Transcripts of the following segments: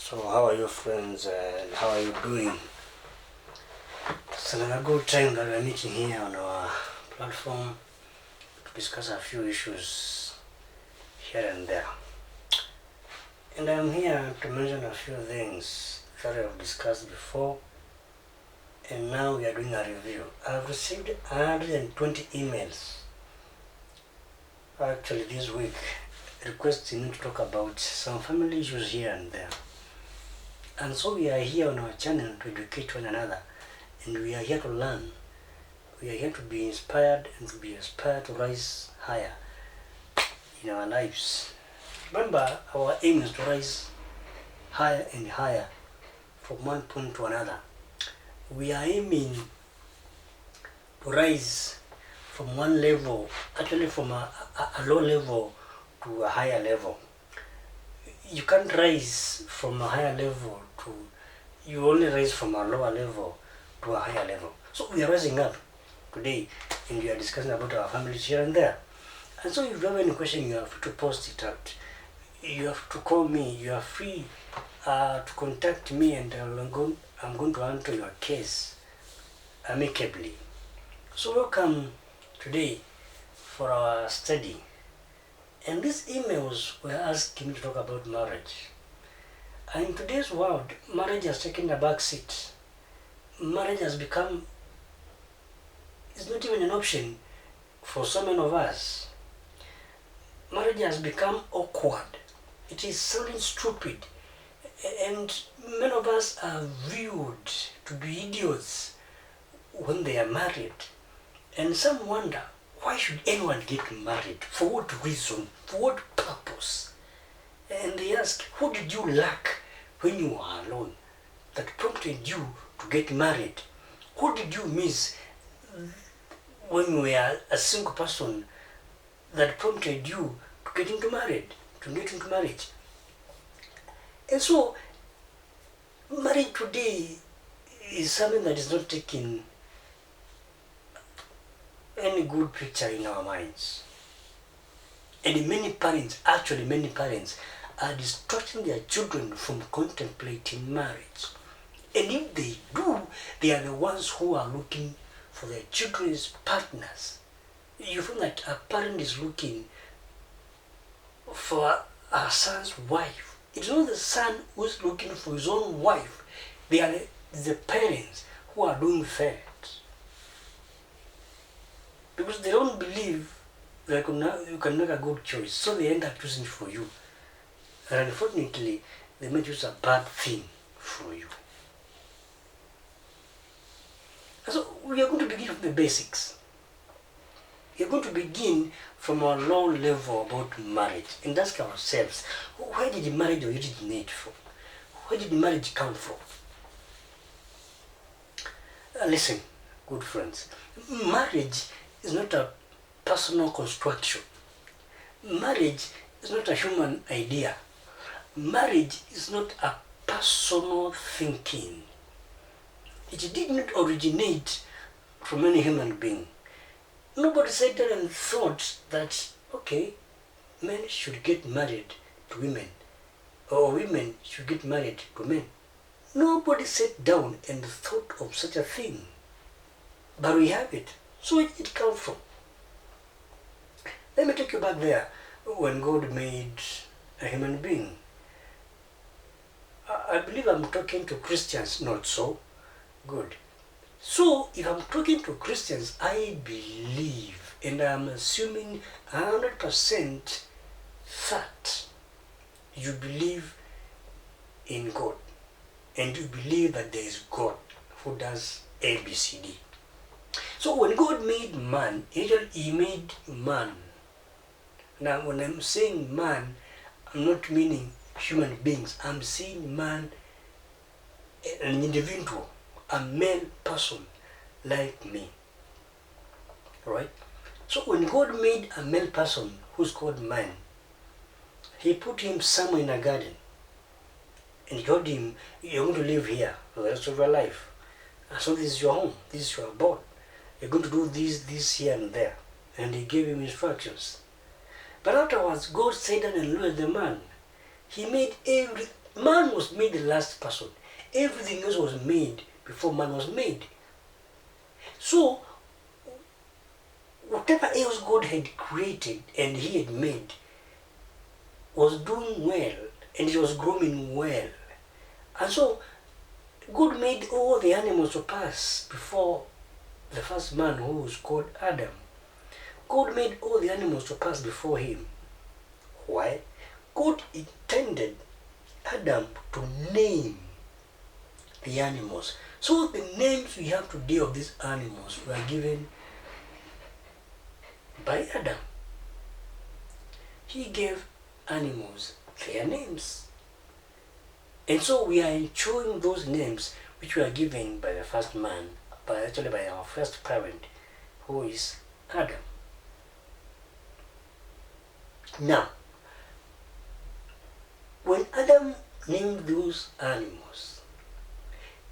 So how are you friends and how are you doing? It's another good time that we're meeting here on our platform to discuss a few issues here and there. And I'm here to mention a few things that I've discussed before, and now we are doing a review. I've received 120 emails actually this week requesting me to talk about some family issues here and there. And so we are here on our channel to educate one another, and we are here to learn. We are here to be inspired and to be inspired to rise higher in our lives. Remember, our aim is to rise higher and higher from one point to another. We are aiming to rise from one level, actually from a low level to a higher level. You can't rise from a higher level to, you only rise from a lower level to a higher level. So we are rising up today, and we are discussing about our families here and there. And so if you have any question, you are free to post it out. You have to call me. You are free to contact me, and I'm going to answer your case amicably. So welcome today for our study. And these emails were asking me to talk about marriage. And in today's world, marriage has taken a back seat. Marriage has become, it's not even an option for so many of us. Marriage has become awkward. It is sounding stupid. And many of us are viewed to be idiots when they are married. And some wonder, why should anyone get married? For what reason? For what purpose? And they ask, what did you lack when you were alone that prompted you to get married? What did you miss when you were a single person that prompted you to get into marriage? And so, marriage today is something that is not taking any good picture in our minds. And many parents are distracting their children from contemplating marriage. And if they do, they are the ones who are looking for their children's partners. You find that a parent is looking for a son's wife. It's not the son who is looking for his own wife. They are the parents who are doing that. Because they don't believe that you can make a good choice, so they end up choosing for you. And unfortunately, they may choose a bad thing for you. And so we are going to begin from the basics. We are going to begin from a low level about marriage and ask ourselves, where did marriage originate from? Where did marriage come from? Listen, good friends, marriage is not a personal construction. Marriage is not a human idea. Marriage is not a personal thinking. It did not originate from any human being. Nobody sat down and thought that, okay, men should get married to women, or women should get married to men. Nobody sat down and thought of such a thing. But we have it. So where did it come from? Let me take you back there when God made a human being. I believe I'm talking to Christians, not so? Good. So if I'm talking to Christians, I believe, and I'm assuming 100% that you believe in God, and you believe that there is God who does A, B, C, D. So when God made man, he made man. Now when I'm saying man, I'm not meaning human beings. I'm saying man, an individual, a male person like me. Alright? So when God made a male person who's called man, he put him somewhere in a garden. And he told him, you're going to live here for the rest of your life. And so this is your home, this is your abode. You're going to do this here and there. And he gave him instructions. But afterwards, God sat down and looked at the man. He made every Man was made the last person. Everything else was made before man was made. So, whatever else God had created and he had made was doing well and it was growing well. And so, God made all the animals to pass before the first man, who was called Adam. God made all the animals to pass before him. Why? God intended Adam to name the animals. So the names we have today of these animals were given by Adam. He gave animals their names. And so we are enjoying those names which were given by the first man, actually by our first parent, who is Adam. Now, when Adam named those animals,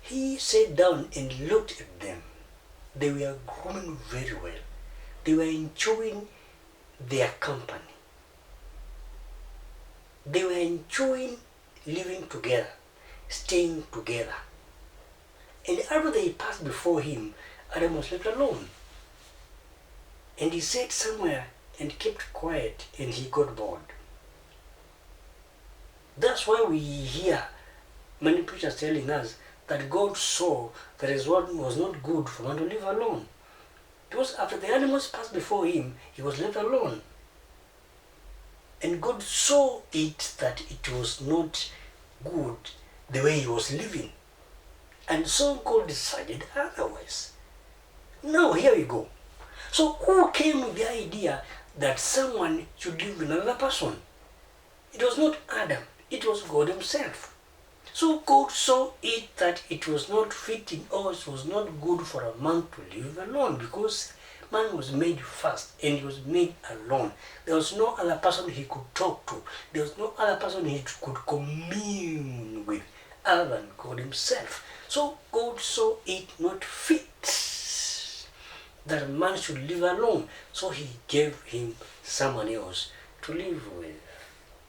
he sat down and looked at them. They were growing very well. They were enjoying their company. They were enjoying living together, staying together. And after they passed before him, Adam was left alone. And he sat somewhere and kept quiet, and he got bored. That's why we hear many preachers telling us that God saw that his word was not good for man to live alone. Because after the animals passed before him, he was left alone. And God saw it that it was not good the way he was living. And so God decided otherwise. Now here we go. So who came with the idea that someone should live with another person? It was not Adam, it was God himself. So God saw it that it was not fitting, or it was not good for a man to live alone, because man was made first and he was made alone. There was no other person he could talk to. There was no other person he could commune with other than God himself. So God saw it not fit that a man should live alone. So he gave him someone else to live with.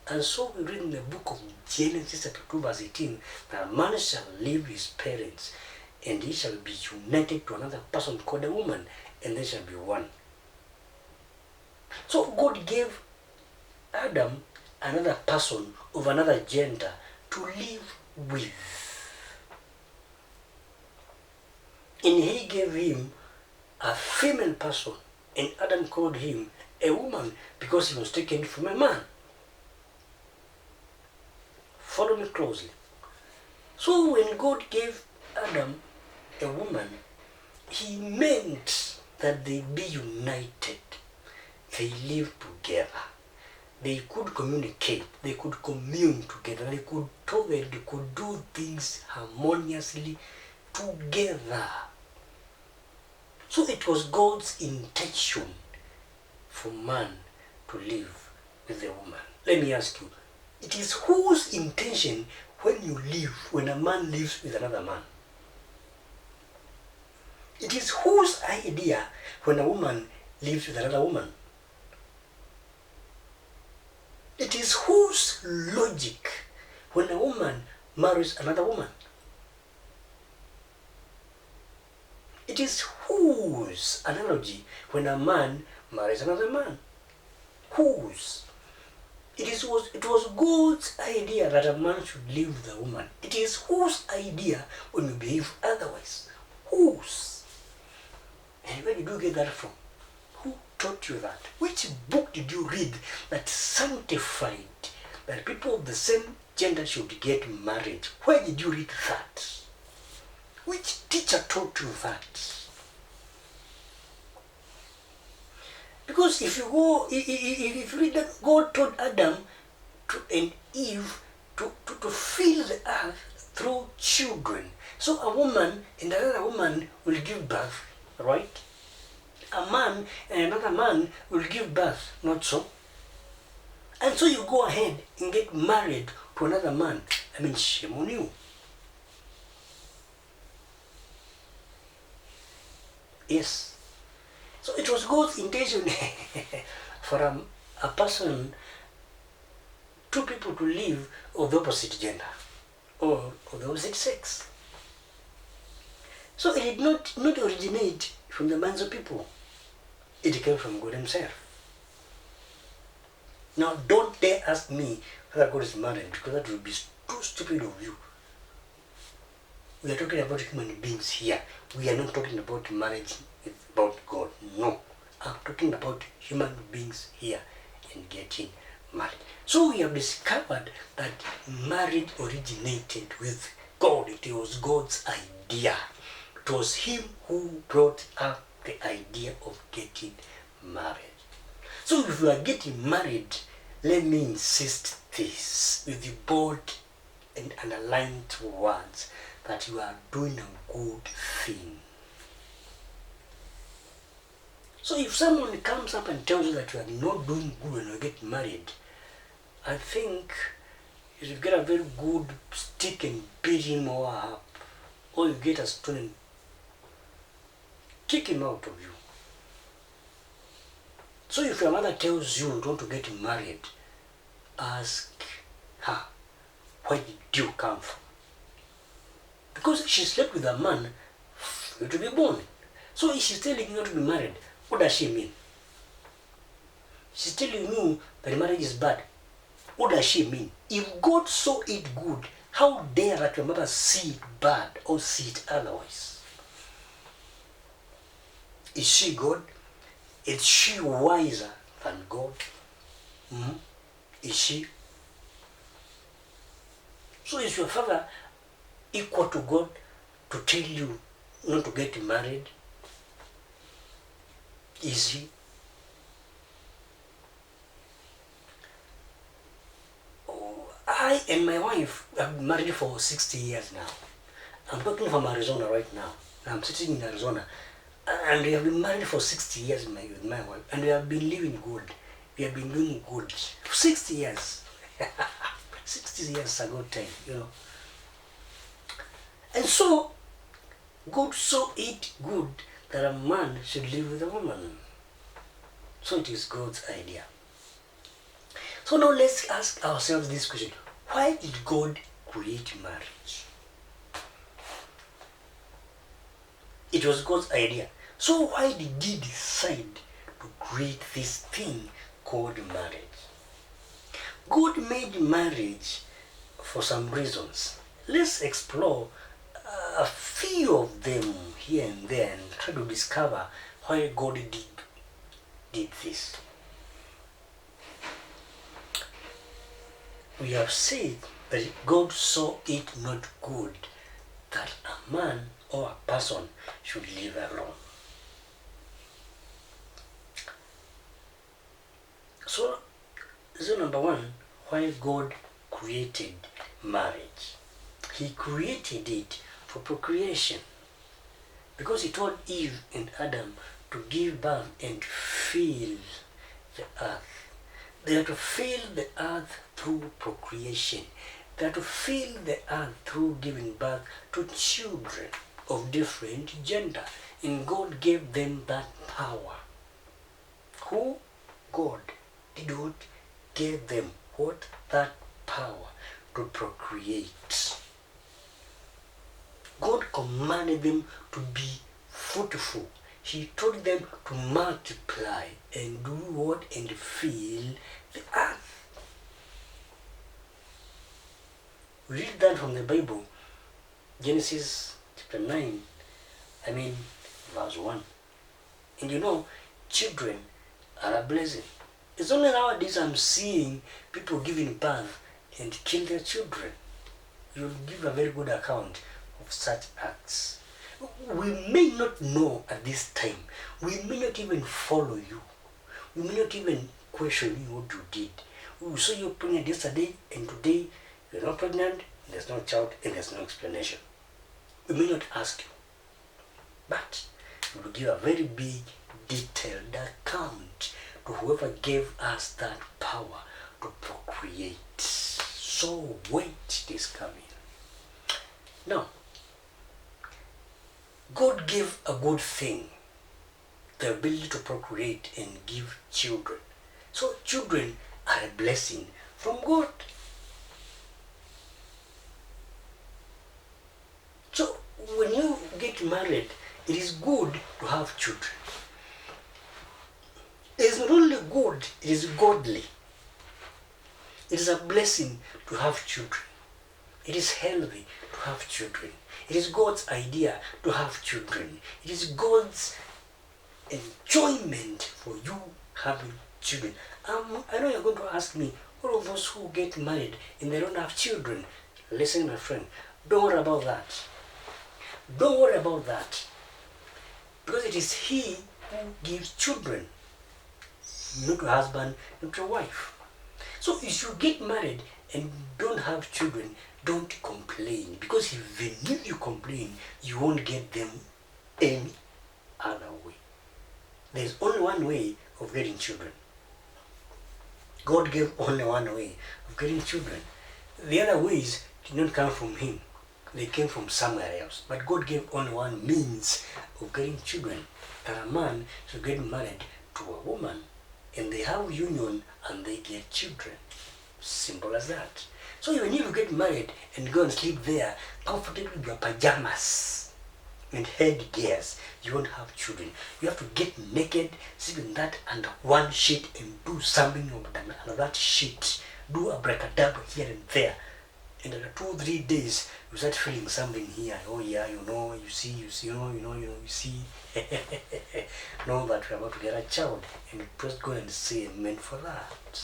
And so we read in the book of Genesis chapter 2 verse 18 that a man shall leave his parents and he shall be united to another person called a woman, and they shall be one. So God gave Adam another person of another gender to live with. And he gave him a female person, and Adam called him a woman because he was taken from a man. Follow me closely. So when God gave Adam a woman, he meant that they be united. They live together. They could communicate. They could commune together. They could talk. They could do things harmoniously together. So it was God's intention for man to live with a woman. Let me ask you, it is whose intention when a man lives with another man? It is whose idea when a woman lives with another woman? It is whose logic when a woman marries another woman? It is whose analogy when a man marries another man? Whose? It was God's idea that a man should live with a woman. It is whose idea when you behave otherwise? Whose? And where did you get that from? Who taught you that? Which book did you read that sanctified that people of the same gender should get married? Where did you read that? Which teacher taught you that? Because if you read that God told Adam and Eve to fill the earth through children. So a woman and another woman will give birth, right? A man and another man will give birth, not so? And so you go ahead and get married to another man. I mean, shame on you. Yes. So it was God's intention for a person two people to live of the opposite gender or of the opposite sex. So it did not originate from the minds of people. It came from God himself. Now don't dare ask me whether God is married, because that would be too stupid of you. We are talking about human beings here. We are not talking about marriage, about God. No. I'm talking about human beings here and getting married. So we have discovered that marriage originated with God. It was God's idea. It was him who brought up the idea of getting married. So if you are getting married, let me insist this with the bold and underlined words, that you are doing a good thing. So if someone comes up and tells you that you are not doing good when you get married, I think you should get a very good stick and beat him or her up. Or you get a stone and kick him out of you. So if your mother tells you not to get married, ask her, where did you come from? Because she slept with a man for you to be born. So if she's telling you not to be married, what does she mean? She's telling you that marriage is bad. What does she mean? If God saw it good, how dare that your mother see it bad or see it otherwise? Is she God? Is she wiser than God? Is she? So is your father equal to God to tell you not to get married? Is he? Oh, I and my wife have been married for 60 years now. I'm talking from Arizona right now. I'm sitting in Arizona. And we have been married for 60 years with my wife. And we have been living good. We have been doing good. For 60 years. 60 years is a good time, you know. And so, God saw it good that a man should live with a woman. So it is God's idea. So now let's ask ourselves this question. Why did God create marriage? It was God's idea. So why did he decide to create this thing called marriage? God made marriage for some reasons. Let's explore a few of them here and there and try to discover why God did this. We have said that God saw it not good that a man or a person should live alone. So, number one, why God created marriage. He created it for procreation. Because he told Eve and Adam to give birth and fill the earth. They are to fill the earth through procreation. They are to fill the earth through giving birth to children of different gender. And God gave them that power. Who? God did what? Gave them what? That power to procreate. God commanded them to be fruitful. He told them to multiply and do what? And fill the earth. We read that from the Bible, Genesis chapter 9, verse 1. And you know, children are a blessing. It's only nowadays I'm seeing people giving birth and kill their children. You'll give a very good account of such acts. We may not know at this time. We may not even follow you. We may not even question you what you did. We saw you pregnant yesterday and today you're not pregnant, there's no child, and there's no explanation. We may not ask you. But we will give a very big, detailed account to whoever gave us that power to procreate. So wait, it is coming. Now, God gave a good thing, the ability to procreate and give children. So children are a blessing from God. So when you get married, it is good to have children. It is not only good, it is godly. It is a blessing to have children. It is healthy to have children. It is God's idea to have children. It is God's enjoyment for you having children. I know you're going to ask me, all of those who get married and they don't have children. Listen, my friend, don't worry about that. Don't worry about that. Because it is He who gives children, not your husband, not your wife. So if you get married and don't have children, don't complain. Because even if you complain, you won't get them any other way. There's only one way of getting children. God gave only one way of getting children. The other ways did not come from Him. They came from somewhere else. But God gave only one means of getting children. That a man should get married to a woman, and they have union and they get children. Simple as that. So even if you get married and go and sleep there comfortably with your pajamas and headgears, you won't have children. You have to get naked, sleep in that under one sheet and do something under that sheet. Do abracadabra here and there. And after 2-3 days, you start feeling something here. Oh yeah, you see, you see. Know that we're about to get a child. And praise God and say amen for that.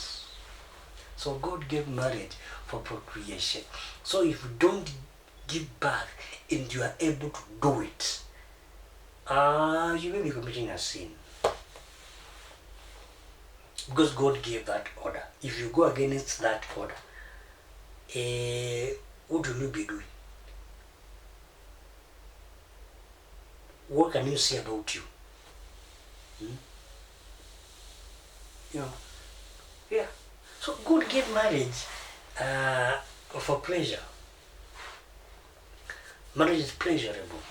So God gave marriage for procreation. So if you don't give birth and you are able to do it, you may be committing a sin. Because God gave that order. If you go against that order, what will you be doing? What can you say about you? Yeah. So God gave marriage for pleasure. Marriage is pleasurable.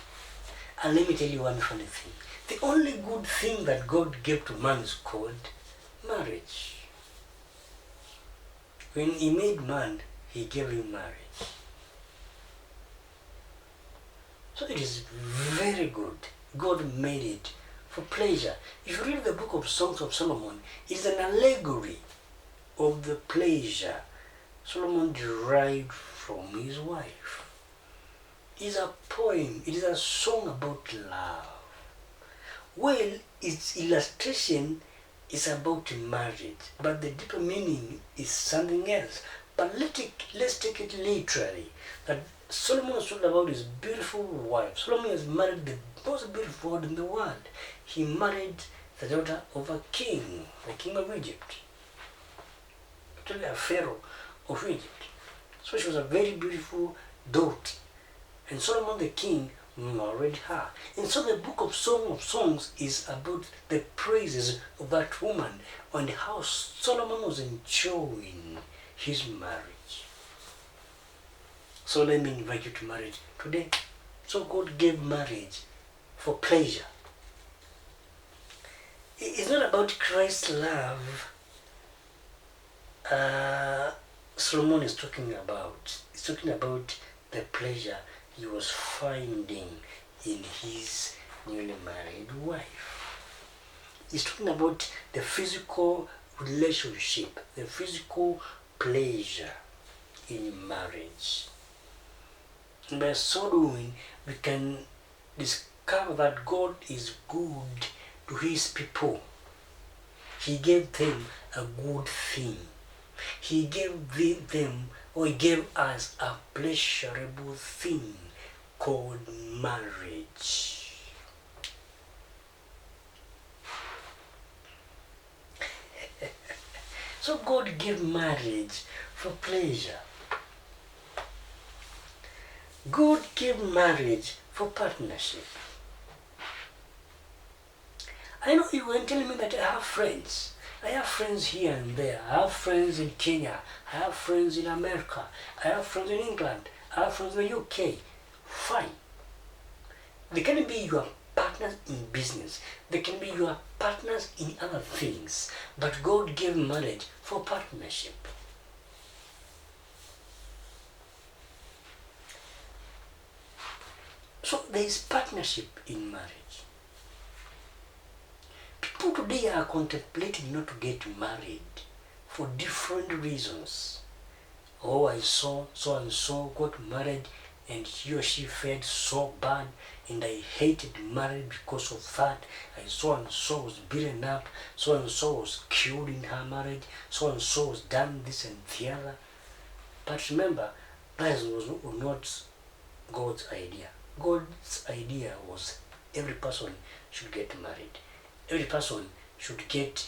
And let me tell you one funny thing. The only good thing that God gave to man is called marriage. When He made man, He gave him marriage. So it is very good. God made it for pleasure. If you read the book of Songs of Solomon, it is an allegory of the pleasure Solomon derived from his wife. It is a poem, it is a song about love. Well, its illustration is about marriage, but the deeper meaning is something else. But let's take it literally, that Solomon was talking about his beautiful wife. Solomon has married the most beautiful woman in the world. He married the daughter of a king, the king of Egypt. Actually a pharaoh of Egypt. So she was a very beautiful daughter. And Solomon the king married her. And so the book of Song of Songs is about the praises of that woman and how Solomon was enjoying his marriage. So let me invite you to marriage today. So God gave marriage for pleasure. It's not about Christ's love Solomon is talking about. He's talking about the pleasure he was finding in his newly married wife. He's talking about the physical relationship, the physical pleasure in marriage. And by so doing, we can discover that God is good to His people. He gave them a good thing. He gave them, or He gave us a pleasurable thing called marriage. So God gave marriage for pleasure. God gave marriage for partnership. I know you can tell me that I have friends. I have friends here and there. I have friends in Kenya. I have friends in America. I have friends in England. I have friends in the UK. Fine. They can be your partners in business. They can be your partners in other things. But God gave marriage for partnership. So there is partnership in marriage. People today are contemplating not to get married for different reasons. Oh, I saw so and so got married and he or she fared so bad and I hated marriage because of that. I so and so was beaten up, so and so was killed in her marriage, so and so was done this and the other. But remember, that was not God's idea. God's idea was every person should get married. Every person should get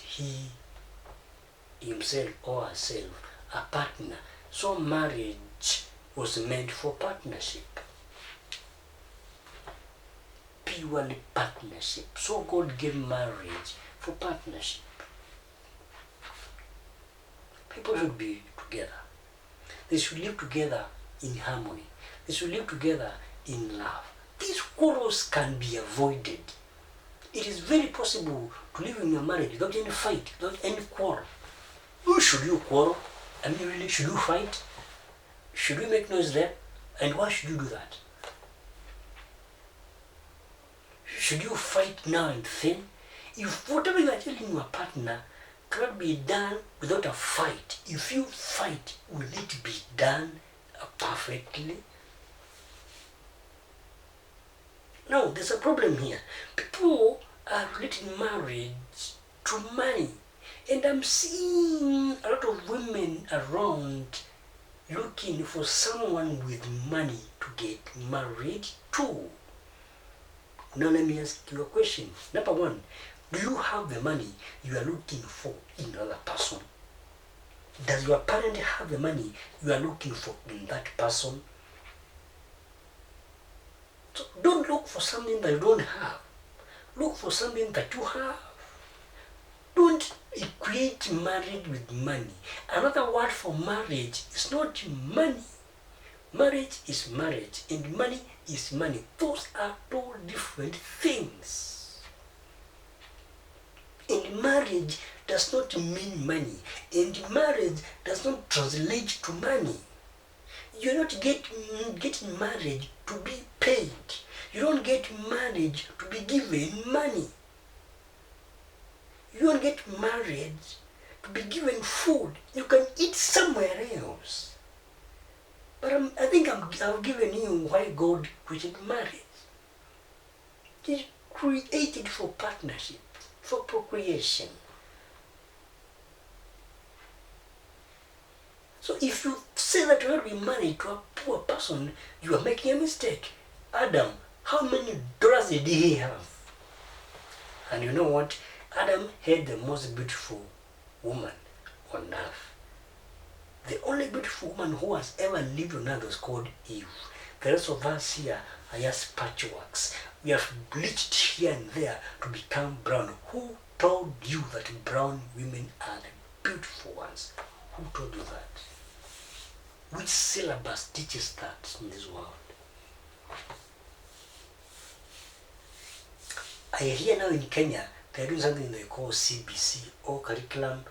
himself or herself a partner. So marriage was meant for partnership. Purely partnership. So God gave marriage for partnership. People should be together. They should live together in harmony. They should live together in love. These quarrels can be avoided. It is very possible to live in a marriage without any fight, without any quarrel. Who should you quarrel? I mean, really, should you fight? Should we make noise there? And why should you do that? Should you fight now and then? If whatever you are telling your partner cannot be done without a fight, if you fight, will it be done perfectly? No, there's a problem here. People are relating marriage to money. And I'm seeing a lot of women around looking for someone with money to get married to. Now let me ask you a question. Number one, do you have the money you are looking for in another person? Does your parent have the money you are looking for in that person? So don't look for something that you don't have. Look for something that you have. Don't equate marriage with money. Another word for marriage is not money. Marriage is marriage and money is money. Those are two different things. And marriage does not mean money. And marriage does not translate to money. You're not getting married to be paid. You don't get married to be given money. You don't get married to be given food. You can eat somewhere else. But I think I've given you why God created marriage. He created for partnership, for procreation. So if you say that you want to be married to a poor person, you are making a mistake. Adam, how many dollars did he have? And you know what? Adam had the most beautiful woman on earth. The only beautiful woman who has ever lived on earth was called Eve. The rest of us here are just patchworks. We have bleached here and there to become brown. Who told you that brown women are the beautiful ones? Who told you that? Which syllabus teaches that in this world? I hear now in Kenya, they're doing something they call CBC, or curriculum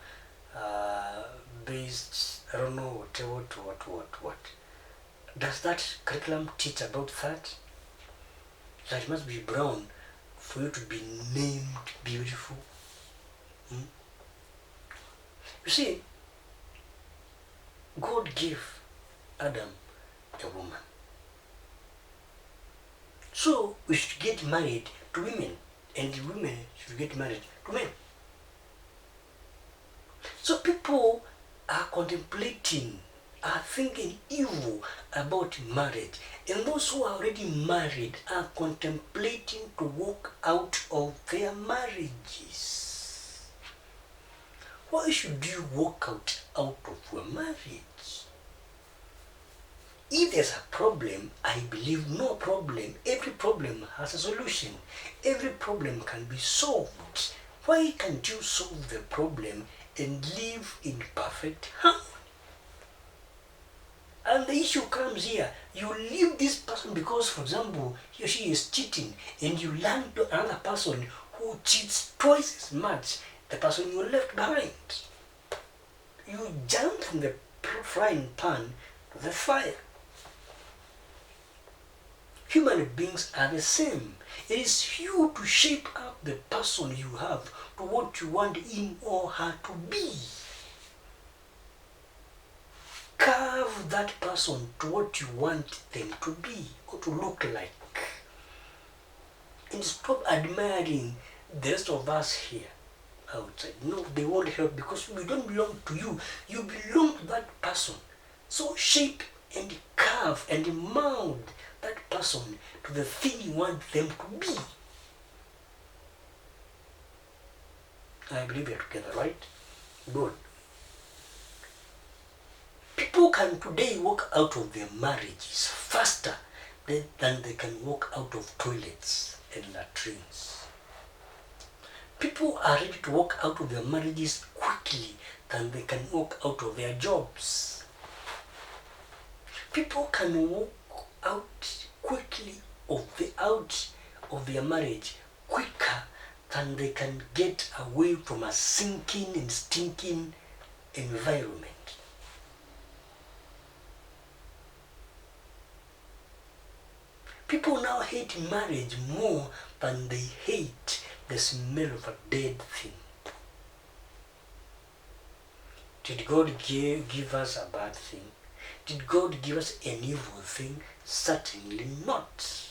based, I don't know, what. Does that curriculum teach about that? That it must be brown for you to be named beautiful? You see, God gave Adam a woman. So we should get married to women, and women should get married to men. So people are contemplating, are thinking evil about marriage, and those who are already married are contemplating to walk out of their marriages. Why should you walk out of your marriage? If there's a problem, I believe no problem. Every problem has a solution. Every problem can be solved. Why can't you solve the problem and live in perfect harmony? And the issue comes here. You leave this person because, for example, he or she is cheating, and you learn to another person who cheats twice as much the person you left behind. You jump from the frying pan to the fire. human beings are the same. It is you to shape up the person you have to what you want him or her to be. Carve that person to what you want them to be or to look like. And stop admiring the rest of us here outside. No, they won't help because we don't belong to you. You belong to that person. So shape and carve and mold that person to the thing you want them to be. I believe we are together, right? Good. People can today walk out of their marriages faster than they can walk out of toilets and latrines. People are ready to walk out of their marriages quickly than they can walk out of their jobs. People can walk out quickly out of their marriage quicker than they can get away from a sinking and stinking environment. People now hate marriage more than they hate the smell of a dead thing. Did God give us a bad thing? Did God give us an evil thing? Certainly not.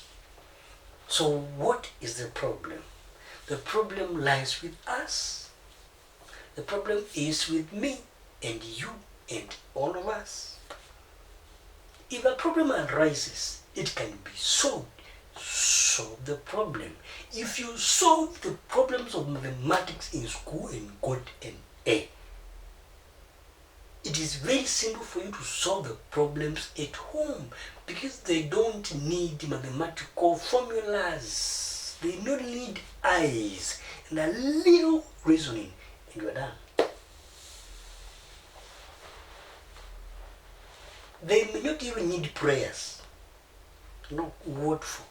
So what is the problem? The problem lies with us. The problem is with me and you and all of us. If a problem arises, it can be solved. Solve the problem. If you solve the problems of mathematics in school and got an A, it is very simple for you to solve the problems at home because they don't need mathematical formulas. They don't need eyes and a little reasoning and you are done. They may not even need prayers. No word for.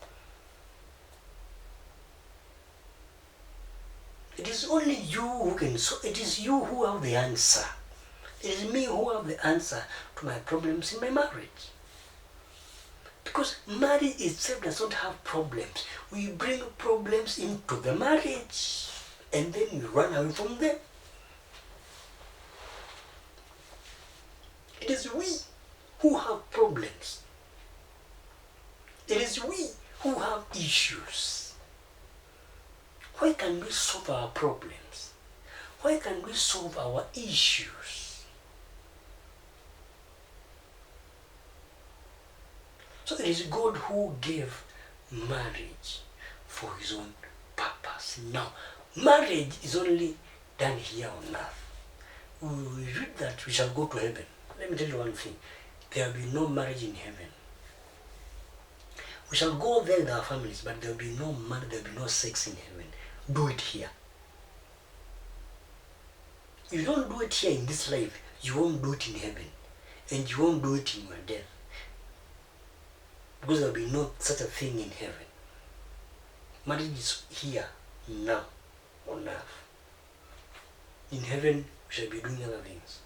It is only you who can solve. It is you who have the answer. It is me who have the answer to my problems in my marriage. Because marriage itself does not have problems. We bring problems into the marriage and then we run away from them. It is we who have problems. It is we who have issues. Why can we solve our problems? Why can we solve our issues? So it is God who gave marriage for his own purpose. Now, marriage is only done here on earth. We read that we shall go to heaven. Let me tell you one thing. There will be no marriage in heaven. We shall go there with our families, but there will be no marriage, there will be no sex in heaven. Do it here. If you don't do it here in this life, you won't do it in heaven. And you won't do it in your death. Because there will be no such a thing in heaven. Marriage is here, now, on earth. In heaven, we shall be doing other things.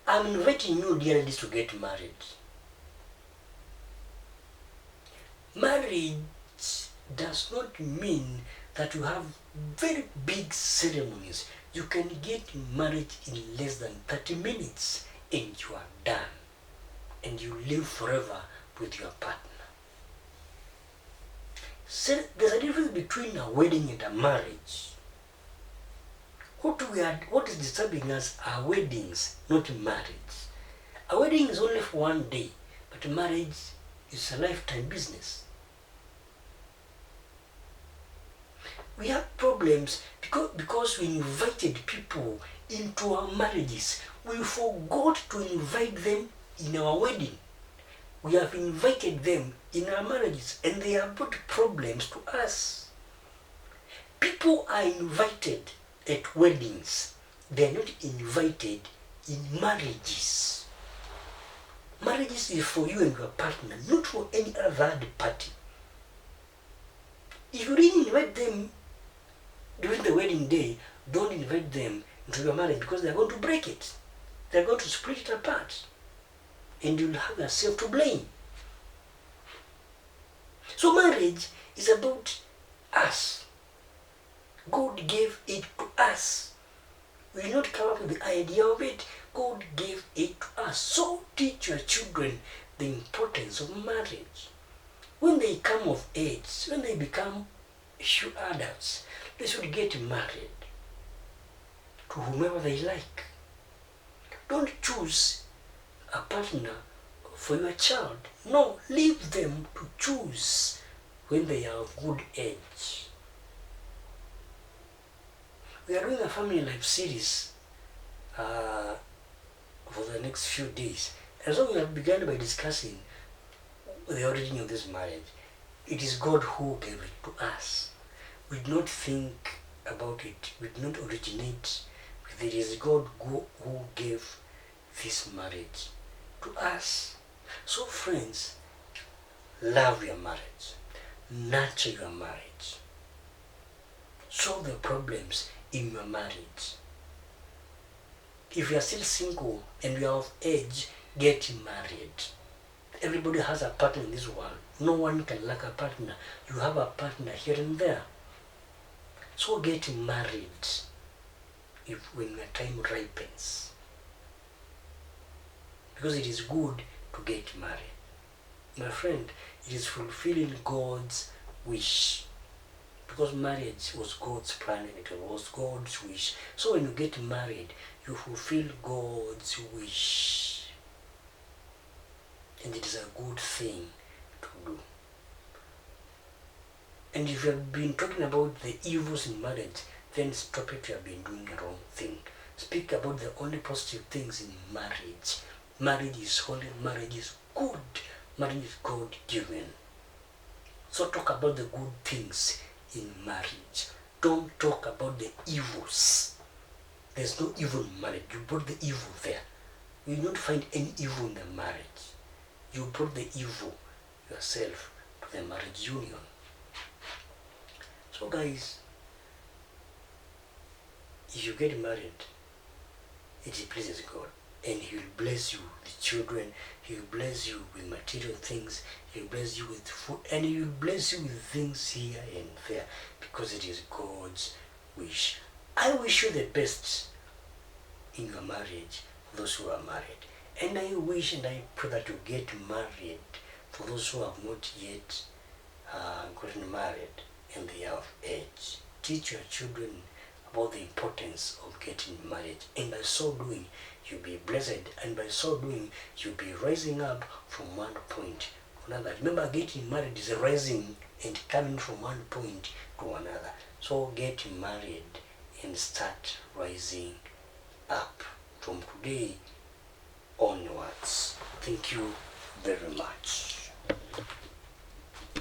I'm inviting you, dear ladies, to get married. Marriage does not mean that you have very big ceremonies. You can get married in less than 30 minutes and you are done. And you live forever with your partner. So there's a difference between a wedding and a marriage. What is disturbing us are weddings, not marriage. A wedding is only for one day, but marriage is a lifetime business. We have problems because we invited people into our marriages. We forgot to invite them in our wedding. We have invited them in our marriages and they have brought problems to us. People are invited at weddings. They are not invited in marriages. Marriages is for you and your partner, not for any other third party. If you didn't invite them during the wedding day, don't invite them into your marriage because they're going to break it. They're going to split it apart. And you'll have yourself to blame. So marriage is about us. God gave it to us. We did not come up with the idea of it. God gave it to us. So teach your children the importance of marriage. When they come of age, when they become adults, they should get married to whomever they like. Don't choose a partner for your child. No, leave them to choose when they are of good age. We are doing a family life series for the next few days. And so we have begun by discussing the origin of this marriage. It is God who gave it to us. We did not think about it. We did not originate. It is God who gave this marriage to us. So friends, love your marriage. Nurture your marriage. Solve the problems in your marriage. If you are still single and you are of age, get married. Everybody has a partner in this world. No one can lack a partner. You have a partner here and there. So get married when your time ripens. Because it is good to get married. My friend, it is fulfilling God's wish. Because marriage was God's plan and it was God's wish. So when you get married, you fulfill God's wish. And it is a good thing to do. And if you have been talking about the evils in marriage, then stop it. You have been doing the wrong thing. Speak about the only positive things in marriage. Marriage is holy. Marriage is good. Marriage is God-given. So talk about the good things in marriage. Don't talk about the evils. There's no evil in marriage. You brought the evil there. You will not find any evil in the marriage. You brought the evil yourself to the marriage union. So guys, if you get married, it pleases God. And He will bless you with children. He will bless you with material things. He will bless you with food. And He will bless you with things here and there. Because it is God's wish. I wish you the best in your marriage for those who are married. And I wish and I pray that you get married for those who have not yet gotten married and they are of age. Teach your children about the importance of getting married. And by so doing, you'll be blessed. And by so doing, you'll be rising up from one point to another. Remember, getting married is rising and coming from one point to another. So get married and start rising up from today onwards. Thank you very much.